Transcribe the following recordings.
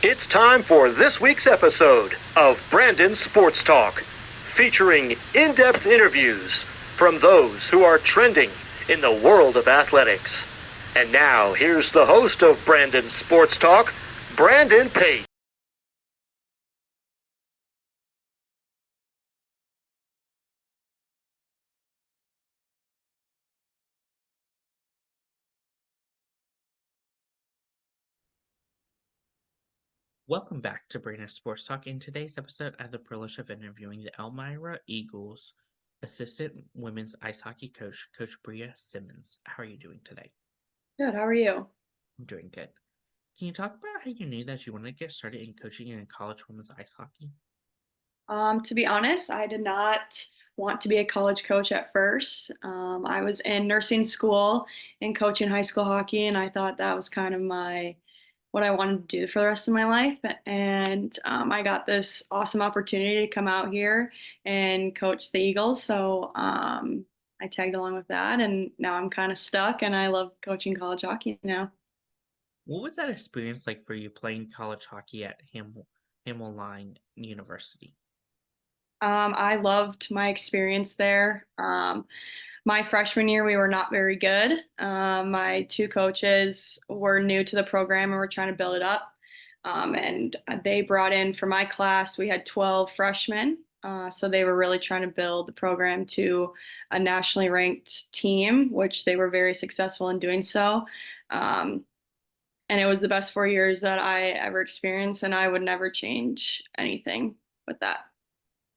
It's time for this week's episode of Brandon Sports Talk, featuring in-depth interviews from those who are trending in the world of athletics. And now, here's the host of Brandon Sports Talk, Brandon Pate. Welcome back to Brandon Sports Talk. In today's episode, I had the privilege of interviewing the Elmira Eagles assistant women's ice hockey coach, Coach Bre Simon. How are you doing today? Good, how are you? I'm doing good. Can you talk about how you knew that you wanted to get started in coaching in college women's ice hockey? To be honest, I did not want to be a college coach at first. I was in nursing school and coaching high school hockey, and I thought that was kind of what I wanted to do for the rest of my life. And I got this awesome opportunity to come out here and coach the Eagles. So I tagged along with that, and now I'm kind of stuck, and I love coaching college hockey now. What was that experience like for you playing college hockey at Hamline University? I loved my experience there. My freshman year, we were not very good. My two coaches were new to the program and were trying to build it up. And they brought in, for my class, we had 12 freshmen. So they were really trying to build the program to a nationally ranked team, which they were very successful in doing so. Um, and it was the best 4 years that I ever experienced, and I would never change anything with that.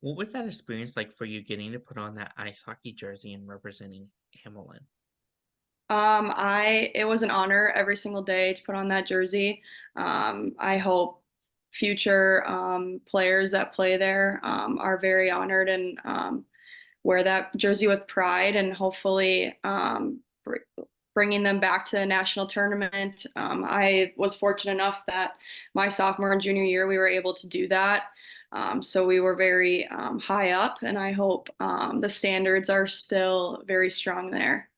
What was that experience like for you getting to put on that ice hockey jersey and representing Hamilton? It was an honor every single day to put on that jersey. I hope future players that play there are very honored and wear that jersey with pride, and hopefully bringing them back to the national tournament. I was fortunate enough that my sophomore and junior year we were able to do that. So we were very high up, and I hope the standards are still very strong there.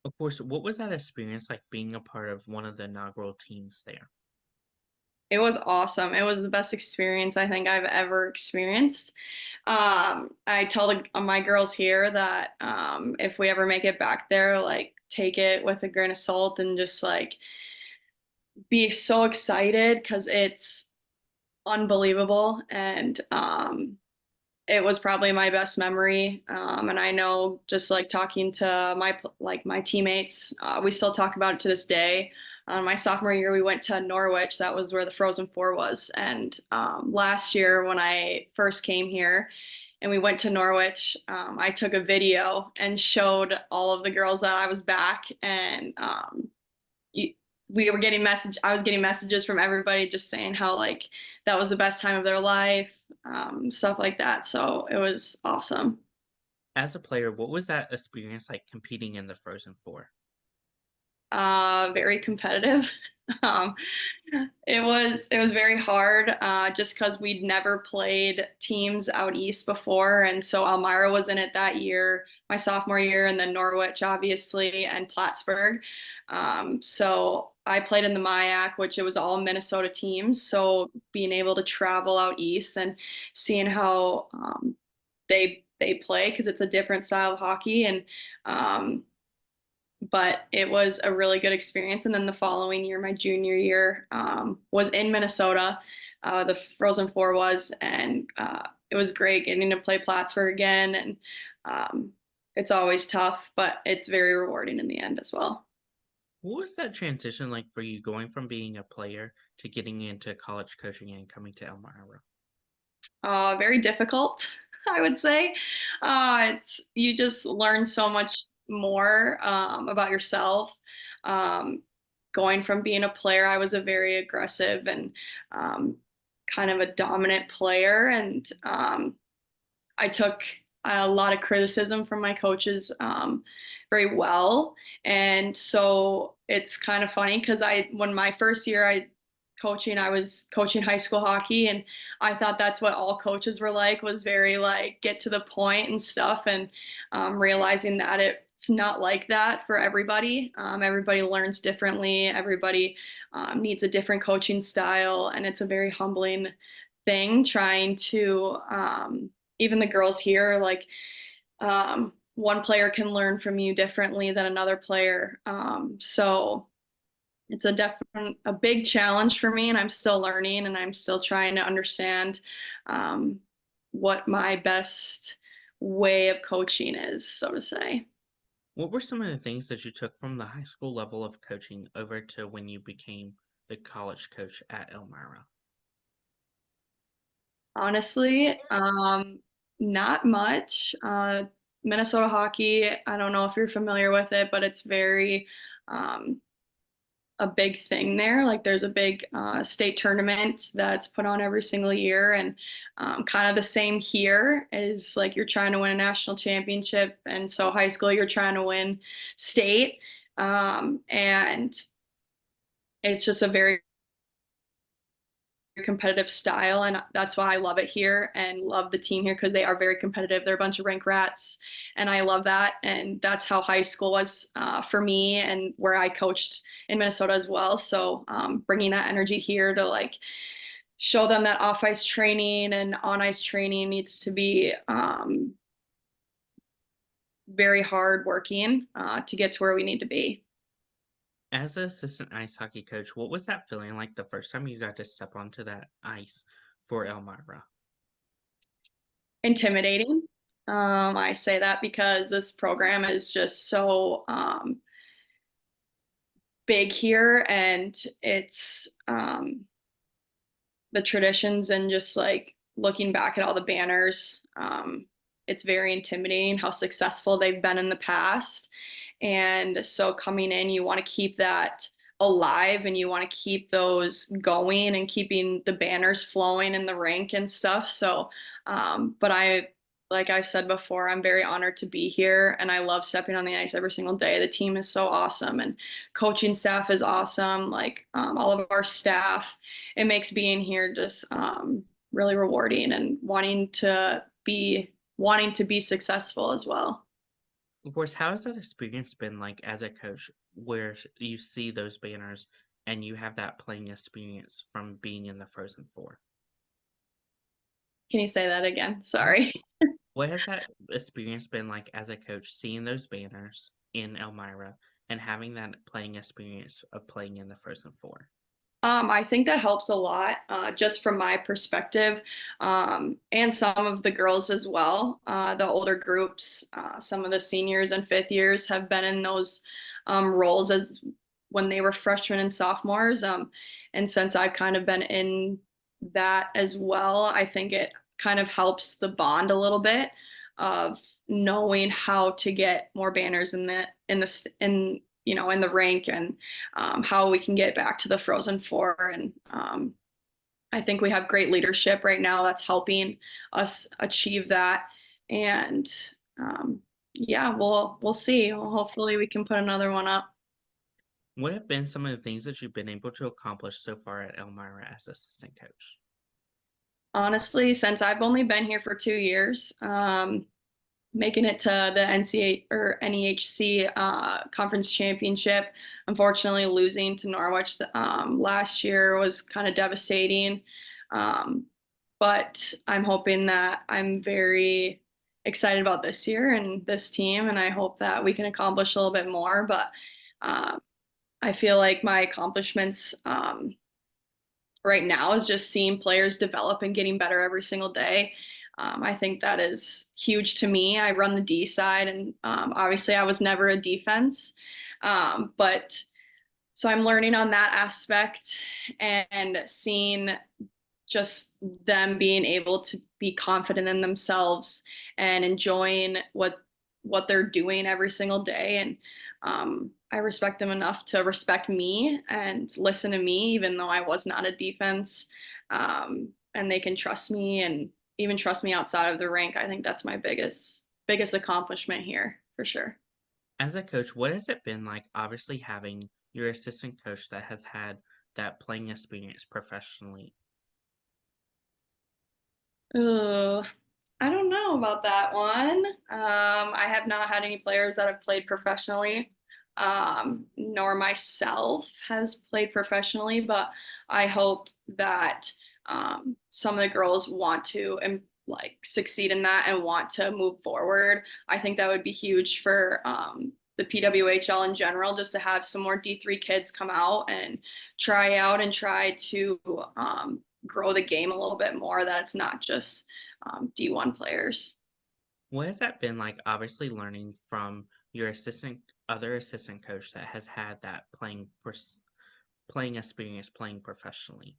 Of course, what was that experience like being a part of one of the inaugural teams there? It was awesome. It was the best experience I think I've ever experienced. I tell my girls here that if we ever make it back there, like take it with a grain of salt and just like be so excited because it's unbelievable. And it was probably my best memory. And I know just like talking to my teammates, we still talk about it to this day. My sophomore year, we went to Norwich. That was where the Frozen Four was. And last year, when I first came here, and we went to Norwich, I took a video and showed all of the girls that I was back, and we were getting message. I was getting messages from everybody just saying how like that was the best time of their life, stuff like that. So it was awesome. As a player, what was that experience like competing in the Frozen Four? Very competitive. Um, it was very hard, just because we'd never played teams out east before, and so Elmira was in it that year, my sophomore year, and then Norwich, obviously, and Plattsburgh. So I played in the MIAC, which it was all Minnesota teams. So being able to travel out east and seeing how they play, because it's a different style of hockey, and but it was a really good experience. And then the following year, my junior year, was in Minnesota. The Frozen Four was, and it was great getting to play Plattsburgh again. And it's always tough, but it's very rewarding in the end as well. What was that transition like for you going from being a player to getting into college coaching and coming to Elmira? Very difficult, I would say. You just learn so much more about yourself. Um, Going from being a player, I was a very aggressive and um, kind of a dominant player, and I took a lot of criticism from my coaches very well. And so it's kind of funny because when my first year I was coaching high school hockey, and I thought that's what all coaches were like, was very like get to the point and stuff. And realizing that it's not like that for everybody. Everybody learns differently. Everybody needs a different coaching style, and it's a very humbling thing trying to even the girls here like one player can learn from you differently than another player. So it's a big challenge for me, and I'm still learning, and I'm still trying to understand um, what my best way of coaching is, so to say. What were some of the things that you took from the high school level of coaching over to when you became the college coach at Elmira? Honestly, not much. Minnesota hockey, I don't know if you're familiar with it, but it's very um, a big thing there. Like there's a big state tournament that's put on every single year, and kind of the same here is like you're trying to win a national championship, and so high school you're trying to win state, and it's just a very competitive style, and that's why I love it here and love the team here because they are very competitive. They're a bunch of rank rats, and I love that. And that's how high school was for me, and where I coached in Minnesota as well. So bringing that energy here to like show them that off ice training and on ice training needs to be very hard working to get to where we need to be. As an assistant ice hockey coach, what was that feeling like the first time you got to step onto that ice for Elmira? Intimidating. I say that because this program is just so big here, and it's the traditions and just like looking back at all the banners. It's very intimidating how successful they've been in the past. And so coming in, you want to keep that alive, and you want to keep those going and keeping the banners flowing in the rink and stuff. So, but like I've said before, I'm very honored to be here, and I love stepping on the ice every single day. The team is so awesome, and coaching staff is awesome. Like all of our staff, it makes being here just really rewarding, and wanting to be successful as well. Of course, how has that experience been like as a coach where you see those banners and you have that playing experience from being in the Frozen Four? Can you say that again? Sorry. What has that experience been like as a coach, seeing those banners in Elmira and having that playing experience of playing in the Frozen Four? I think that helps a lot, just from my perspective, and some of the girls as well. The older groups, some of the seniors and fifth years have been in those roles as when they were freshmen and sophomores. And since I've kind of been in that as well, I think it kind of helps the bond a little bit of knowing how to get more banners in in the rink, and how we can get back to the Frozen Four. And I think we have great leadership right now that's helping us achieve that. And yeah, we'll see. Hopefully, we can put another one up. What have been some of the things that you've been able to accomplish so far at Elmira as assistant coach? Honestly, since I've only been here for 2 years, making it to the NCAA or NEHC conference championship. Unfortunately, losing to Norwich last year was kind of devastating. Um, but I'm hoping that I'm very excited about this year and this team, and I hope that we can accomplish a little bit more. But um, I feel like my accomplishments right now is just seeing players develop and getting better every single day. I think that is huge to me. I run the D side, and obviously, I was never a defense, but so I'm learning on that aspect and seeing just them being able to be confident in themselves and enjoying what they're doing every single day. And I respect them enough to respect me and listen to me, even though I was not a defense. And they can trust me and even trust me outside of the rink. I think that's my biggest accomplishment here for sure. As a coach, what has it been like obviously having your assistant coach that has had that playing experience professionally? Ooh. I don't know about that one. I have not had any players that have played professionally, nor myself has played professionally, but I hope that some of the girls want to like succeed in that and want to move forward. I think that would be huge for the PWHL in general, just to have some more D3 kids come out and try out and try to grow the game a little bit more, that it's not just D1 players. What has that been like? Obviously, learning from your other assistant coach that has had that playing experience, playing professionally.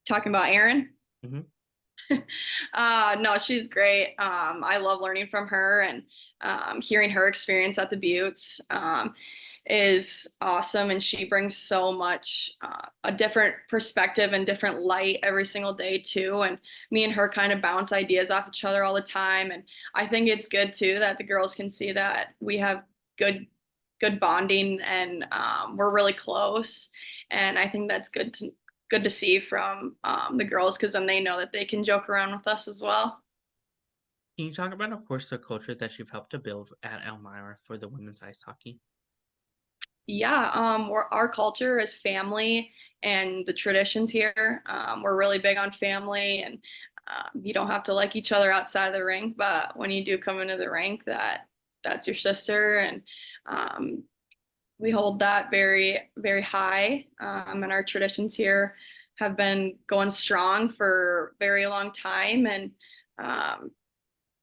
Talking about Erin. Hmm. No, she's great. I love learning from her, and hearing her experience at the Buttes is awesome. And she brings so much a different perspective and different light every single day too. And me and her kind of bounce ideas off each other all the time. And I think it's good too that the girls can see that we have good bonding, and we're really close. And I think that's good to see from the girls, because then they know that they can joke around with us as well. Can you talk about, of course, the culture that you've helped to build at Elmira for the women's ice hockey? Yeah, our culture is family and the traditions here. We're really big on family, and you don't have to like each other outside of the rink, but when you do come into the rink, that's your sister, and um, we hold that very, very high. And our traditions here have been going strong for a very long time, and um,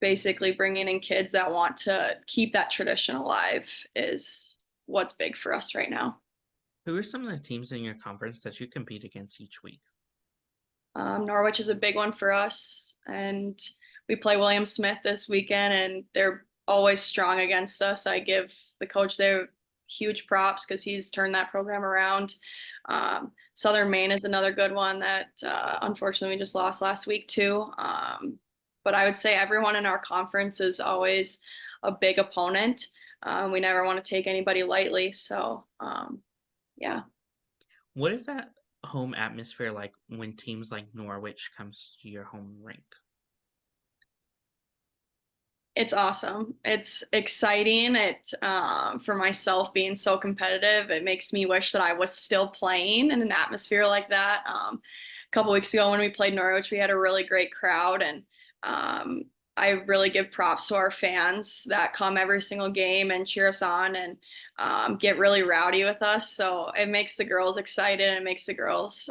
basically bringing in kids that want to keep that tradition alive is what's big for us right now. Who are some of the teams in your conference that you compete against each week? Norwich is a big one for us, and we play William Smith this weekend, and they're always strong against us. I give the coach there huge props because he's turned that program around. Southern Maine is another good one that unfortunately we just lost last week too. But I would say everyone in our conference is always a big opponent. We never want to take anybody lightly. So yeah. What is that home atmosphere like when teams like Norwich comes to your home rink? It's awesome. It's exciting. For myself being so competitive, it makes me wish that I was still playing in an atmosphere like that. A couple weeks ago when we played Norwich, we had a really great crowd, and um, I really give props to our fans that come every single game and cheer us on, and get really rowdy with us. So it makes the girls excited, and it makes the girls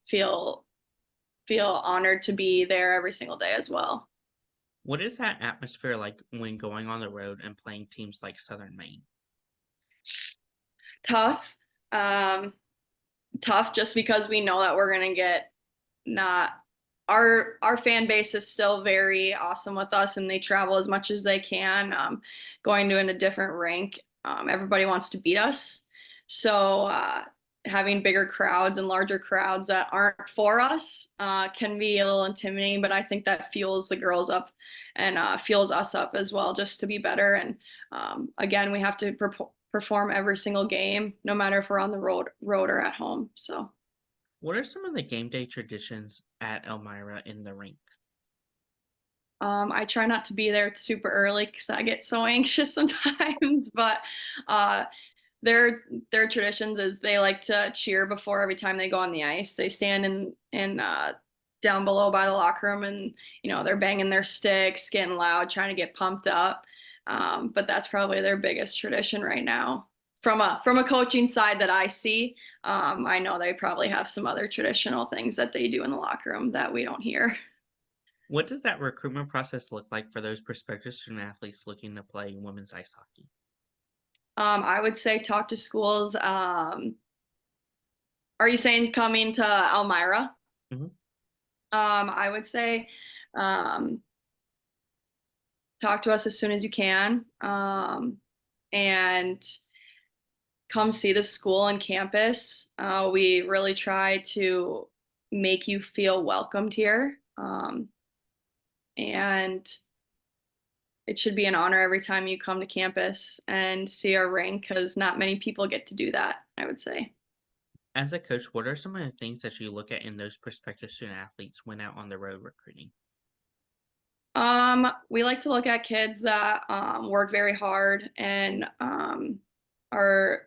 feel feel honored to be there every single day as well. What is that atmosphere like when going on the road and playing teams like Southern Maine? Tough. Um, Tough just because we know that we're gonna get not our fan base is still very awesome with us, and they travel as much as they can. Going to in a different rank, everybody wants to beat us. So having bigger crowds and larger crowds that aren't for us can be a little intimidating, but I think that fuels the girls up, and fuels us up as well, just to be better. And again, we have to perform every single game, no matter if we're on the road or at home. So. What are some of the game day traditions at Elmira in the rink? I try not to be there super early because I get so anxious sometimes. But uh, their traditions is they like to cheer before every time they go on the ice. They stand in down below by the locker room, and they're banging their sticks, getting loud, trying to get pumped up. But that's probably their biggest tradition right now. From a coaching side that I see, I know they probably have some other traditional things that they do in the locker room that we don't hear. What does that recruitment process look like for those prospective student athletes looking to play women's ice hockey? I would say talk to schools. Are you saying coming to Elmira? Mhm. I would say um, talk to us as soon as you can, and come see the school and campus. We really try to make you feel welcomed here, and it should be an honor every time you come to campus and see our rink, because not many people get to do that, I would say. As a coach, what are some of the things that you look at in those prospective student athletes when out on the road recruiting? We like to look at kids that work very hard and are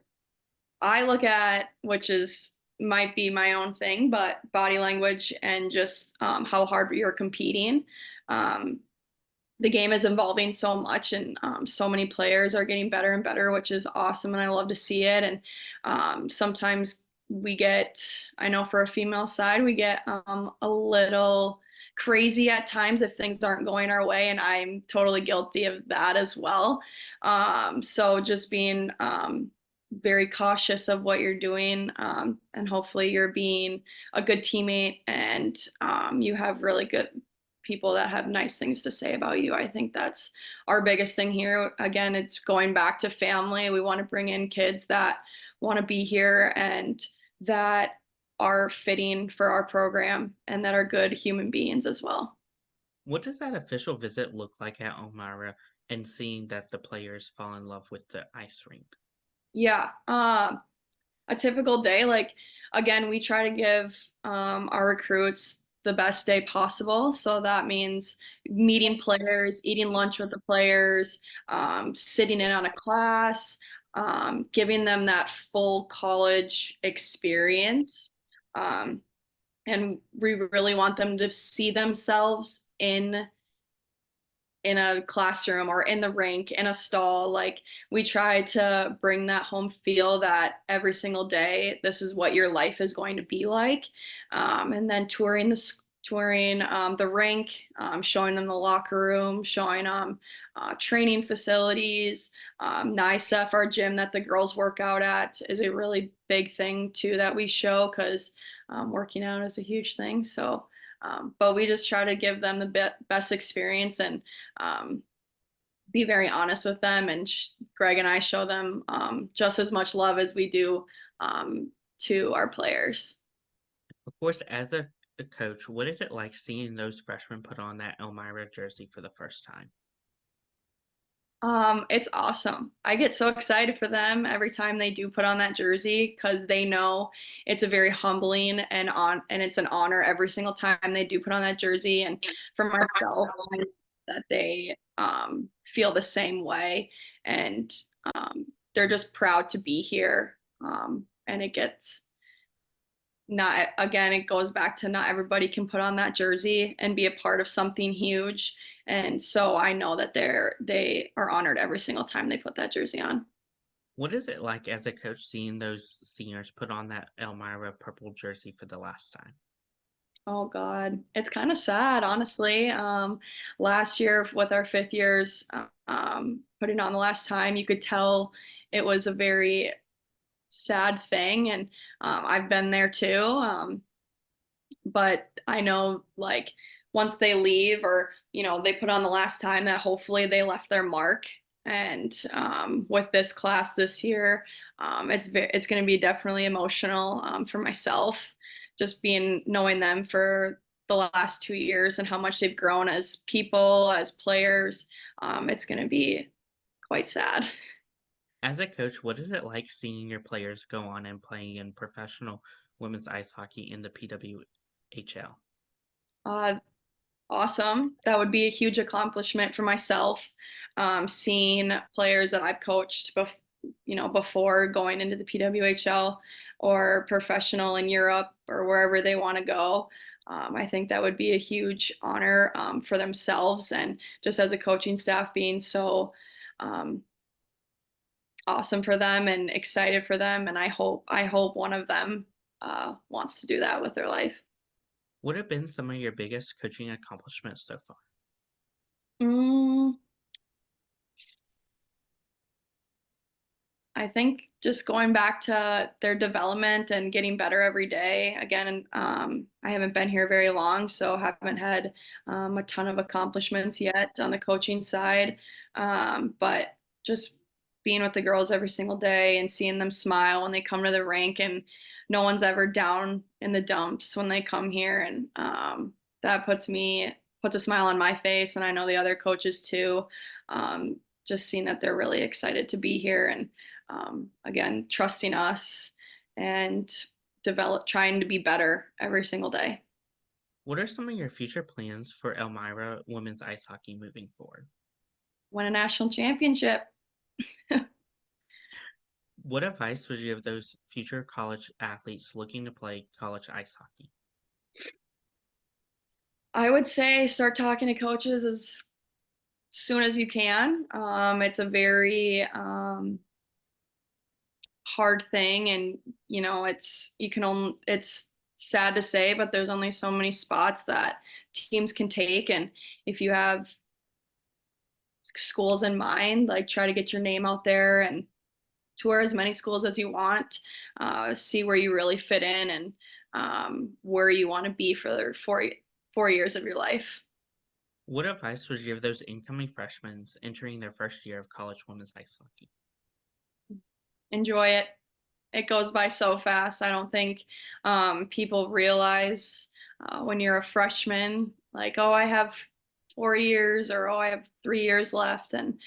I look at, which is might be my own thing, but body language and just how hard you're competing. Um, the game is evolving so much, and so many players are getting better and better, which is awesome, and I love to see it. And sometimes we get, I know for a female side, we get a little crazy at times if things aren't going our way, and I'm totally guilty of that as well. So just being very cautious of what you're doing, and hopefully you're being a good teammate, and you have really good people that have nice things to say about you. I think that's our biggest thing here. Again, it's going back to family. We want to bring in kids that want to be here and that are fitting for our program and that are good human beings as well. What does that official visit look like at Elmira and seeing that the players fall in love with the ice rink? Yeah. A typical day, like again, we try to give our recruits the best day possible. So that means meeting players, eating lunch with the players, sitting in on a class, giving them that full college experience. Um, and we really want them to see themselves in a classroom or in the rink in a stall. Like we try to bring that home feel that every single day this is what your life is going to be like. And then touring the rink, showing them the locker room, showing them training facilities. NICEF, our gym that the girls work out at, is a really big thing too that we show, because working out is a huge thing. So but we just try to give them the best experience, and um, be very honest with them. And Greg and I show them just as much love as we do to our players. Of course, as a coach, what is it like seeing those freshmen put on that Elmira jersey for the first time? It's awesome. I get so excited for them every time they do put on that jersey, because they know it's a very humbling and it's an honor every single time they do put on that jersey. And for myself, I know that they feel the same way, and they're just proud to be here. And it gets not again, it goes back to not everybody can put on that jersey and be a part of something huge. And so I know that they are honored every single time they put that jersey on. What is it like as a coach seeing those seniors put on that Elmira purple jersey for the last time? Oh God, it's kind of sad, honestly. Last year with our fifth years, putting on the last time, you could tell it was a very sad thing. And I've been there too. But I know, like, once they leave, or they put on the last time, that hopefully they left their mark. And with this class this year, it's going to be definitely emotional for myself, just being knowing them for the last 2 years and how much they've grown as people, as players. It's going to be quite sad. As a coach, what is it like seeing your players go on and playing in professional women's ice hockey in the PWHL? Uh, Awesome. That would be a huge accomplishment for myself. Seeing players that I've coached before going into the PWHL or professional in Europe or wherever they want to go. I think that would be a huge honor for themselves, and just as a coaching staff being so um, awesome for them and excited for them. And I hope one of them wants to do that with their life. What have been some of your biggest coaching accomplishments so far? Mm, I think just going back to their development and getting better every day. Again, I haven't been here very long, so haven't had a ton of accomplishments yet on the coaching side. But just being with the girls every single day and seeing them smile when they come to the rink, and no one's ever down in the dumps when they come here, and that puts a smile on my face, and I know the other coaches too. Just seeing that they're really excited to be here, and again, trusting us and trying to be better every single day. What are some of your future plans for Elmira women's ice hockey moving forward? Win a national championship. What advice would you give those future college athletes looking to play college ice hockey? I would say start talking to coaches as soon as you can. It's a very hard thing, and it's sad to say, but there's only so many spots that teams can take, and if you have schools in mind, like try to get your name out there and tour as many schools as you want, see where you really fit in, and where you want to be for the 4 years of your life. What advice would you give those incoming freshmen entering their first year of college women's ice hockey? Enjoy it. It goes by so fast. I don't think people realize when you're a freshman, like, oh, I have 4 years, or oh, I have 3 years left. And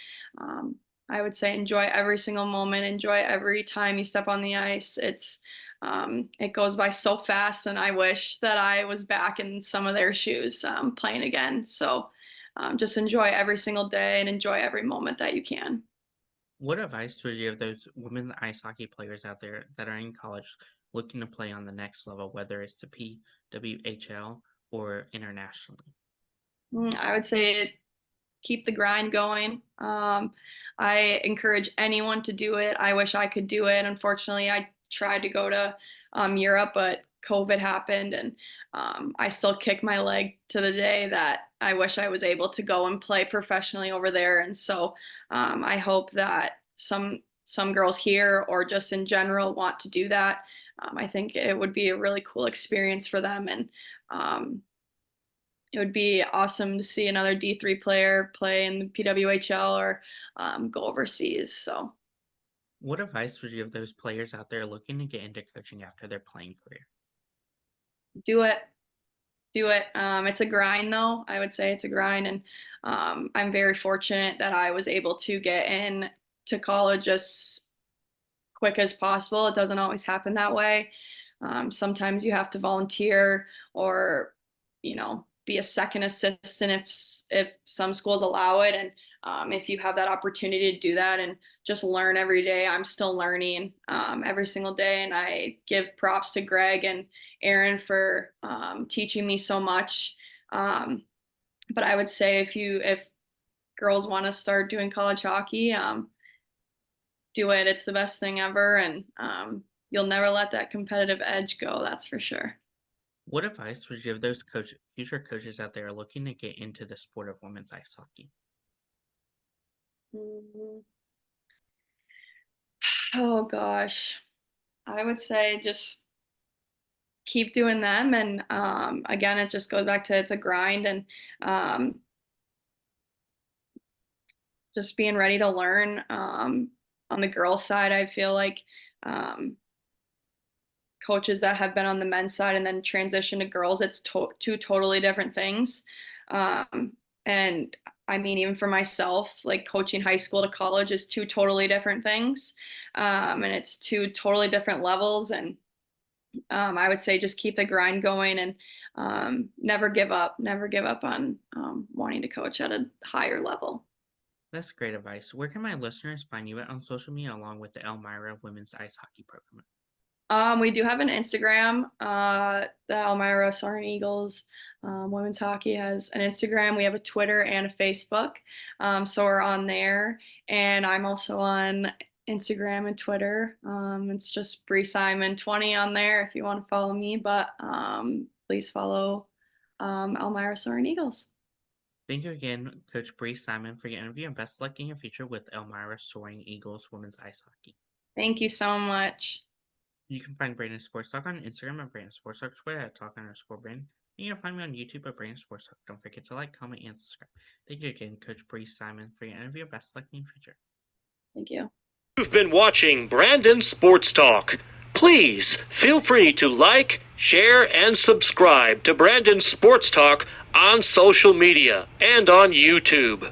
I would say enjoy every single moment, enjoy every time you step on the ice. It goes by so fast, and I wish that I was back in some of their shoes playing again. So just enjoy every single day and enjoy every moment that you can. What advice would you give those women ice hockey players out there that are in college looking to play on the next level, whether it's the PWHL or internationally? I would say keep the grind going. I encourage anyone to do it. I wish I could do it. Unfortunately, I tried to go to Europe, but COVID happened, and I still kick my leg to the day that I wish I was able to go and play professionally over there. And so I hope that some girls here, or just in general, want to do that. I think it would be a really cool experience for them, and it would be awesome to see another D3 player play in the PWHL, or go overseas. So What advice would you give those players out there looking to get into coaching after their playing career? do it. Do it. It's a grind, though. I would say it's a grind, and I'm very fortunate that I was able to get in to college as quick as possible. It doesn't always happen that way. Sometimes you have to volunteer, or be a second assistant if some schools allow it, and if you have that opportunity to do that and just learn every day. I'm still learning every single day, and I give props to Greg and Aaron for teaching me so much. But I would say if girls want to start doing college hockey, do it. It's the best thing ever, and you'll never let that competitive edge go. That's for sure. What advice would you give those future coaches out there looking to get into the sport of women's ice hockey? Mhm. Oh gosh, I would say just keep doing them, and again, it just goes back to it's a grind, and um, just being ready to learn. On the girls' side, I feel like um, coaches that have been on the men's side and then transition to girls, it's two totally different things. And I mean, even for myself, like coaching high school to college is two totally different things. And it's two totally different levels. And I would say just keep the grind going, and never give up. Never give up on wanting to coach at a higher level. That's great advice. Where can my listeners find you at on social media along with the Elmira women's ice hockey program? We do have an Instagram. The Elmira Soaring Eagles women's hockey has an Instagram. We have a Twitter and a Facebook. So we're on there. And I'm also on Instagram and Twitter. It's just Bre Simon 20 on there if you want to follow me. But please follow Elmira Soaring Eagles. Thank you again, Coach Bre Simon, for your interview, and best luck in your future with Elmira Soaring Eagles women's ice hockey. Thank you so much. You can find Brandon Sports Talk on Instagram at Brandon Sports Talk, Twitter at Talk_Brandon. You can find me on YouTube at Brandon Sports Talk. Don't forget to like, comment, and subscribe. Thank you again, Coach Bre Simon, for your interview. Best luck in your future. Thank you. You've been watching Brandon Sports Talk. Please feel free to like, share, and subscribe to Brandon Sports Talk on social media and on YouTube.